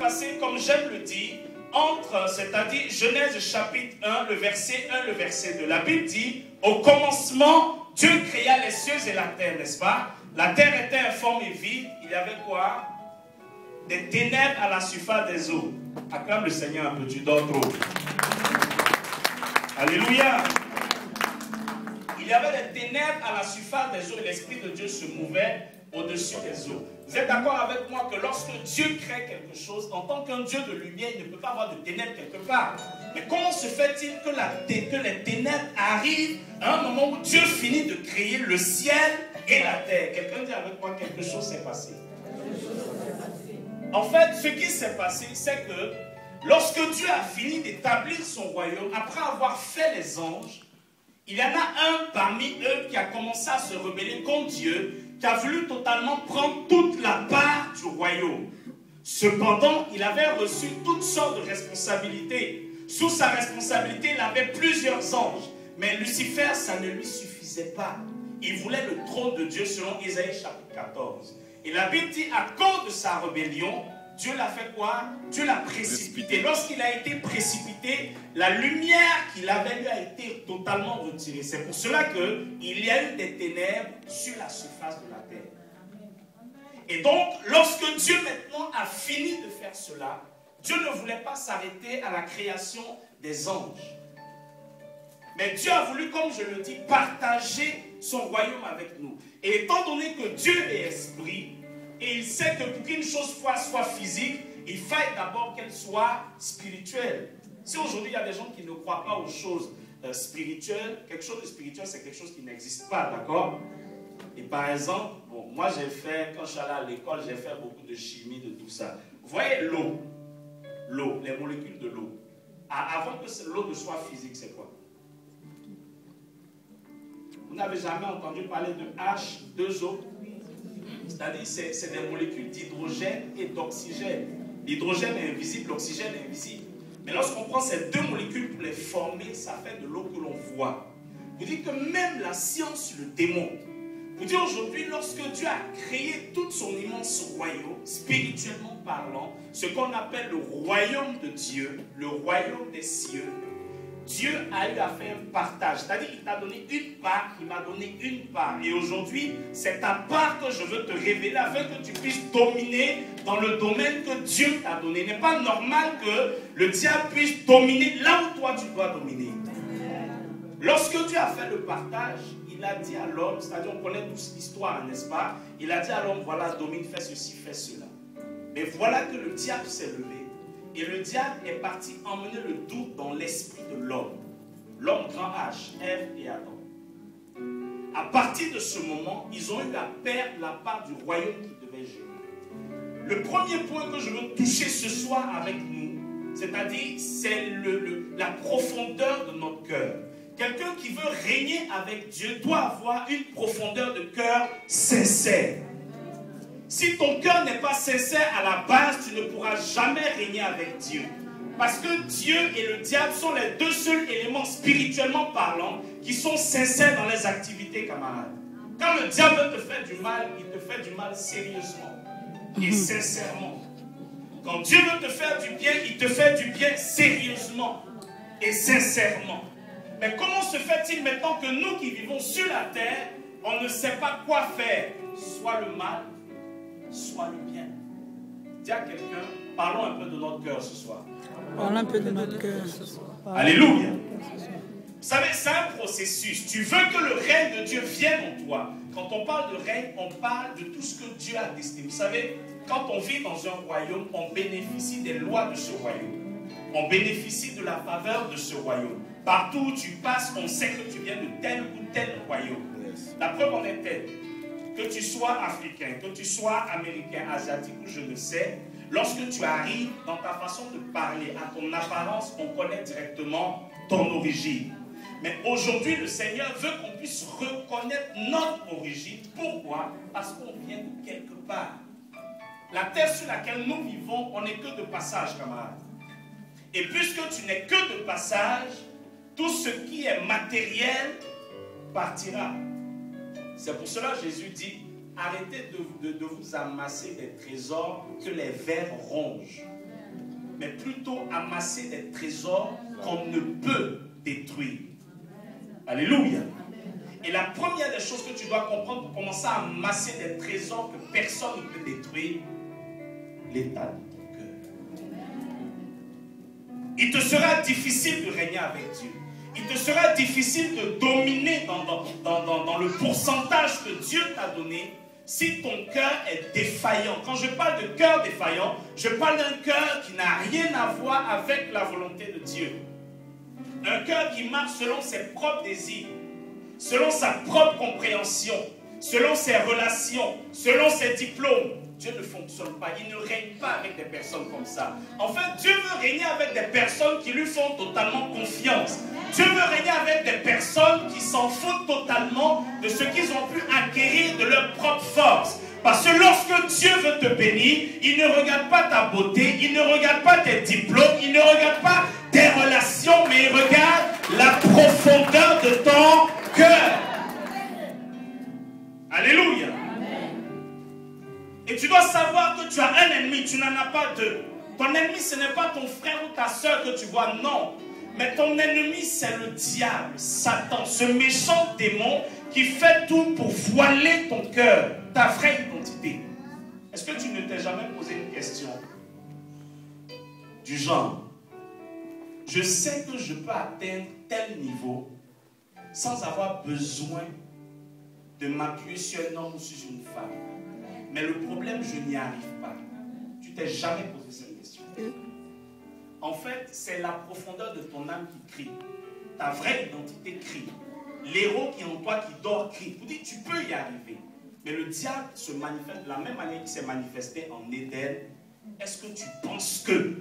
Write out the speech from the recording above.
passé, comme j'aime le dire, entre, c'est-à-dire Genèse chapitre 1, le verset 1, le verset 2. La Bible dit, au commencement, Dieu créa les cieux et la terre, n'est-ce pas? La terre était informe et vide. Il y avait quoi? Des ténèbres à la surface des eaux. Acclame le Seigneur un peu, tu dors trop. Alléluia. Il y avait des ténèbres à la surface des eaux et l'Esprit de Dieu se mouvait au-dessus des eaux. Vous êtes d'accord avec moi que lorsque Dieu crée quelque chose, en tant qu'un Dieu de lumière, il ne peut pas avoir de ténèbres quelque part. Mais comment se fait-il que les ténèbres arrivent à un moment où Dieu finit de créer le ciel et la terre? Quelqu'un dit avec moi, quelque chose s'est passé. En fait, ce qui s'est passé, c'est que lorsque Dieu a fini d'établir son royaume, après avoir fait les anges, il y en a un parmi eux qui a commencé à se rebeller contre Dieu, qui a voulu totalement prendre toute la part du royaume. Cependant, il avait reçu toutes sortes de responsabilités. Sous sa responsabilité, il avait plusieurs anges. Mais Lucifer, ça ne lui suffisait pas. Il voulait le trône de Dieu selon Isaïe chapitre 14. Et la Bible dit, à cause de sa rébellion, Dieu l'a fait quoi? Dieu l'a précipité. Lorsqu'il a été précipité, la lumière qu'il avait lui a été totalement retirée. C'est pour cela qu'il y a eu des ténèbres sur la surface de la terre. Et donc, lorsque Dieu maintenant a fini de faire cela, Dieu ne voulait pas s'arrêter à la création des anges. Mais Dieu a voulu, comme je le dis, partager son royaume avec nous. Et étant donné que Dieu est esprit, et il sait que pour qu'une chose soit physique, il faille d'abord qu'elle soit spirituelle. Si aujourd'hui il y a des gens qui ne croient pas aux choses spirituelles, quelque chose de spirituel c'est quelque chose qui n'existe pas, d'accord? Et par exemple, bon, moi j'ai fait, quand je suis allé à l'école, j'ai fait beaucoup de chimie, de tout ça. Vous voyez l'eau, les molécules de l'eau. Avant que l'eau ne soit physique, c'est quoi? Vous n'avez jamais entendu parler de H2O? C'est-à-dire c'est des molécules d'hydrogène et d'oxygène. L'hydrogène est invisible, l'oxygène est invisible. Mais lorsqu'on prend ces deux molécules pour les former, ça fait de l'eau que l'on voit. Vous dites que même la science le démontre. Vous dites aujourd'hui, lorsque Dieu a créé tout son immense royaume, spirituellement parlant, ce qu'on appelle le royaume de Dieu, le royaume des cieux, Dieu a eu à faire un partage. C'est-à-dire qu'il t'a donné une part, il m'a donné une part. Et aujourd'hui, c'est ta part que je veux te révéler afin que tu puisses dominer dans le domaine que Dieu t'a donné. Il n'est pas normal que le diable puisse dominer là où toi tu dois dominer. Lorsque Dieu a fait le partage, il a dit à l'homme, c'est-à-dire on connaît tous l'histoire, n'est-ce pas? Il a dit à l'homme, voilà, domine, fais ceci, fais cela. Mais voilà que le diable s'est levé. Et le diable est parti emmener le doute dans l'esprit de l'homme. L'homme grand H, Ève et Adam. À partir de ce moment, ils ont eu à perdre la part du royaume qu'ils devaient gérer. Le premier point que je veux toucher ce soir avec nous, c'est-à-dire c'est la profondeur de notre cœur. Quelqu'un qui veut régner avec Dieu doit avoir une profondeur de cœur sincère. Si ton cœur n'est pas sincère à la base, tu ne pourras jamais régner avec Dieu. Parce que Dieu et le diable sont les deux seuls éléments spirituellement parlant qui sont sincères dans les activités, camarades. Quand le diable te fait du mal, il te fait du mal sérieusement et sincèrement. Quand Dieu veut te faire du bien, il te fait du bien sérieusement et sincèrement. Mais comment se fait-il maintenant que nous qui vivons sur la terre, on ne sait pas quoi faire, soit le mal, soit le bien? Dis à quelqu'un, parlons un peu de notre cœur ce soir. Parlons un peu de notre cœur ce soir. Alléluia. Vous savez, c'est un processus. Tu veux que le règne de Dieu vienne en toi. Quand on parle de règne, on parle de tout ce que Dieu a destiné. Vous savez, quand on vit dans un royaume, on bénéficie des lois de ce royaume. On bénéficie de la faveur de ce royaume. Partout où tu passes, on sait que tu viens de tel ou tel royaume. La preuve en est telle. Que tu sois africain, que tu sois américain, asiatique ou je ne sais, lorsque tu arrives dans ta façon de parler, à ton apparence, on connaît directement ton origine. Mais aujourd'hui, le Seigneur veut qu'on puisse reconnaître notre origine. Pourquoi? Parce qu'on vient de quelque part. La terre sur laquelle nous vivons, on n'est que de passage, camarades. Et puisque tu n'es que de passage, tout ce qui est matériel partira. C'est pour cela que Jésus dit, arrêtez de vous amasser des trésors que les vers rongent plutôt amasser des trésors qu'on ne peut détruire. Alléluia. Et la première des choses que tu dois comprendre pour commencer à amasser des trésors que personne ne peut détruire, l'état de ton cœur. Il te sera difficile de régner avec Dieu. Il te sera difficile de dominer dans le pourcentage que Dieu t'a donné si ton cœur est défaillant. Quand je parle de cœur défaillant, je parle d'un cœur qui n'a rien à voir avec la volonté de Dieu. Un cœur qui marche selon ses propres désirs, selon sa propre compréhension, selon ses relations, selon ses diplômes. Dieu ne fonctionne pas. Il ne règne pas avec des personnes comme ça. En fait, Dieu veut régner avec des personnes qui lui font totalement confiance. Dieu veut régner avec des personnes qui s'en foutent totalement de ce qu'ils ont pu acquérir de leur propre force. Parce que lorsque Dieu veut te bénir, il ne regarde pas ta beauté, il ne regarde pas tes diplômes, il ne regarde pas tes relations, mais il regarde la profondeur de ton cœur. Alléluia. Et tu dois savoir que tu as un ennemi, tu n'en as pas deux. Ton ennemi, ce n'est pas ton frère ou ta soeur que tu vois, non. Mais ton ennemi, c'est le diable, Satan, ce méchant démon qui fait tout pour voiler ton cœur, ta vraie identité. Est-ce que tu ne t'es jamais posé une question du genre, je sais que je peux atteindre tel niveau sans avoir besoin de m'appuyer sur un homme ou sur une femme. Mais le problème, je n'y arrive pas. Tu t'es jamais posé cette question. En fait, c'est la profondeur de ton âme qui crie. Ta vraie identité crie. L'héros qui est en toi, qui dort, crie. Vous dites, tu peux y arriver. Mais le diable se manifeste de la même manière qu'il s'est manifesté en Éden. Est-ce que tu penses que